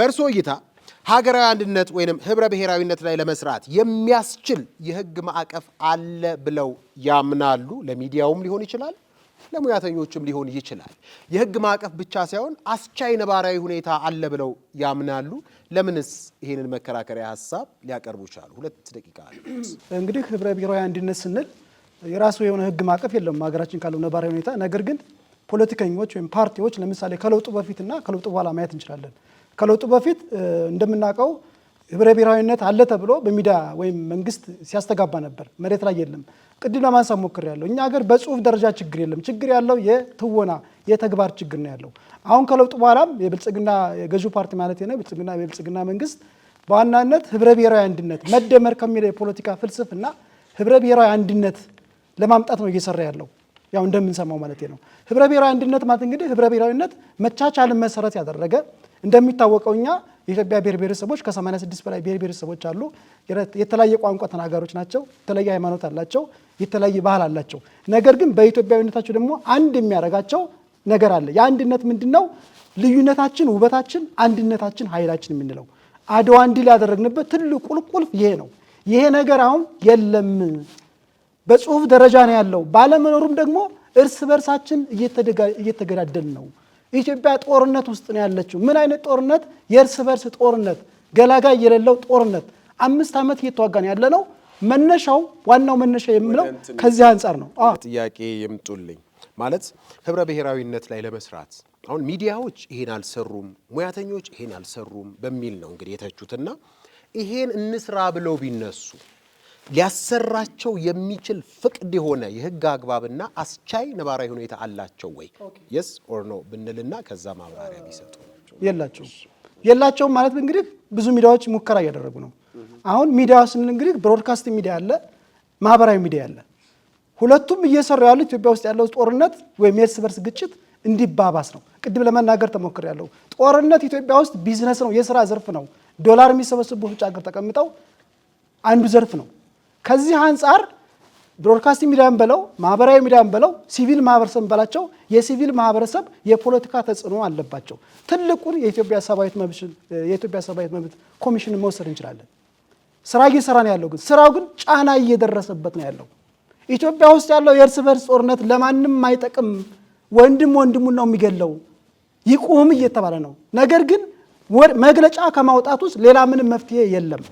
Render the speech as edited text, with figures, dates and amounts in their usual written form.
በእርሶ እይታ ሀገራዊ አንድነት ወይንም ህብረ ብሔራዊነት ላይ ለመስራት የሚያስችል የህግ ማዕቀፍ አለ ብለው ያምናሉ? ለሚዲያውም ሊሆን ይችላል፣ ለሙያተኞችም ሊሆን ይችላል። የህግ ማዕቀፍ ብቻ ሳይሆን አስቻይ ነባራዊ ሁኔታ አለ ብለው ያምናሉ? ለምንስ ይሄንን መከራከሪያ ሐሳብ ሊያቀርቡ ቻሉ? 2 ደቂቃ አለ። እንግዲህ ህብረ ብሔራዊ አንድነት ስንል የራሱ የሆነ ህግ ማዕቀፍ የለም ሀገራችን ካለው ነባራዊ ሁኔታ። ነገር ግን ፖለቲከኞች ወይም ፓርቲዎች ለምሳሌ ከለውጡ በፊትና ከለውጡ በኋላ ማየት እንችላለን። ከለውጡ በፊት እንደምናውቀው ህብረ ብሔራዊነት አለ ተብሎ በሚዲያ ወይም መንግስት ሲያስተጋባ ነበር። መሬት ላይ የለም። ቅድም ለማንሳት ሞክሬያለሁ። እኛ ሀገር በጽሁፍ ደረጃ ችግር የለም። ችግር ያለው የትወና የተግባር ችግር ነው ያለው። አሁን ከለውጡ በኋላም የብልጽግና የገዢው ፓርቲ ማለት ነው የብልጽግና መንግስት በዋናነት ህብረ ብሔራዊ አንድነት መደመር ከሚለው የፖለቲካ ፍልስፍና ህብረ ብሔራዊ አንድነት ለማምጣት ነው እየሰራ ያለው። ያው እንደምንሰማው ማለት ነው። ህብረ ብሔራዊ አንድነት ማለት እንግዲህ ህብረ ብሔራዊነት መቻቻልን መሰረት ያደረገ እንደሚታወቀው እኛ የኢትዮጵያ ብሔር ብሔረሰቦች ከ86 በላይ ብሔር ብሔረሰቦች አሉ። የተለያየ ቋንቋ ተናጋሪዎች ናቸው። የተለያየ ሃይማኖት አላቸው። የተለያየ ባህል አላቸው። ነገር ግን በኢትዮጵያዊነታቸው ደግሞ አንድ የሚያደርጋቸው ነገር አለ። የአንድነት ምንድነው? ልዩነታችን ውበታችን፣ አንድነታችን ኃይላችን የምንለው አድዋን ድል ያደረግንበት ትልቁ ቁልፍ ይሄ ነው። ይሄ ነገር አሁን የለም። በጽሁፍ ደረጃ ነው ያለው። ባለመኖሩም ደግሞ እርስ በርሳችን እየተገዳደልን ነው። ኢትዮጵያ ጦርነት ውስጥ ነው ያለችው። ምን አይነት ጦርነት? የእርስ በርስ ጦርነት፣ ገላጋይ የሌለው ጦርነት። 5 ዓመት እየተዋጋን ያለ ነው። መነሻው ዋናው መነሻ የምለው ከዚህ አንጻር ነው። ጥያቄ ይምጡልኝ ማለት ህብረ ብሔራዊነት ላይ ለመስራት አሁን ሚዲያዎች ይሄን አልሰሩም፣ ሙያተኞች ይሄን አልሰሩም በሚል ነው እንግዲህ የተቹትና ይሄን እንስራ ብለው ቢነሱ ሊያሰራቸው የሚችል ፍቅድ የሆነ የህግ አግባብና አስቻይ ነባራዊ ሁኔታ አላቸው ወይ? yes or no ብንልና ከዛ ማብራሪያ ቢሰጡ። የላቸውም ማለት እንግዲህ ብዙ ሚዲያዎች ሙከራ እያደረጉ ነው። አሁን ሚዲያ ስንል እንግዲህ ብሮድካስት ሚዲያ አለ፣ ማህበራዊ ሚዲያ አለ። ሁለቱም እየሰሩ ያሉት ኢትዮጵያ ውስጥ ያለው ጦርነት ወይም የእርስ በርስ ግጭት እንዲባባስ ነው። ቅድም ለመናገር ተሞክሬያለሁ። ጦርነት ኢትዮጵያ ውስጥ ቢዝነስ ነው፣ የሥራ ዘርፍ ነው። ዶላር የሚሰበስቡ ውጭ ሀገር ተቀምጠው አንዱ ዘርፍ ነው። ከዚህ አንጻር ብሮድካስቲንግ ሚዲያን በለው ማህበራዊ ሚዲያን በለው ሲቪል ማህበረሰብ በላቸው የሲቪል ማህበረሰብ የፖለቲካ ተጽዕኖ አለባቸው። ትልቁን የኢትዮጵያ ሰብአዊ መብት ኮሚሽን መውሰድ እንችላለን። ስራ እየሰራ ነው ያለው፣ ግን ስራው ግን ጫና እየደረሰበት ነው ያለው። ኢትዮጵያ ውስጥ ያለው የእርስ በርስ ጦርነት ለማንም አይጠቅም፣ ወንድም ወንድሙን ነው የሚገለው፣ ይቁም እየተባለ ነው። ነገር ግን መግለጫ ከማውጣት ውስጥ ሌላ ምንም መፍትሄ የለም።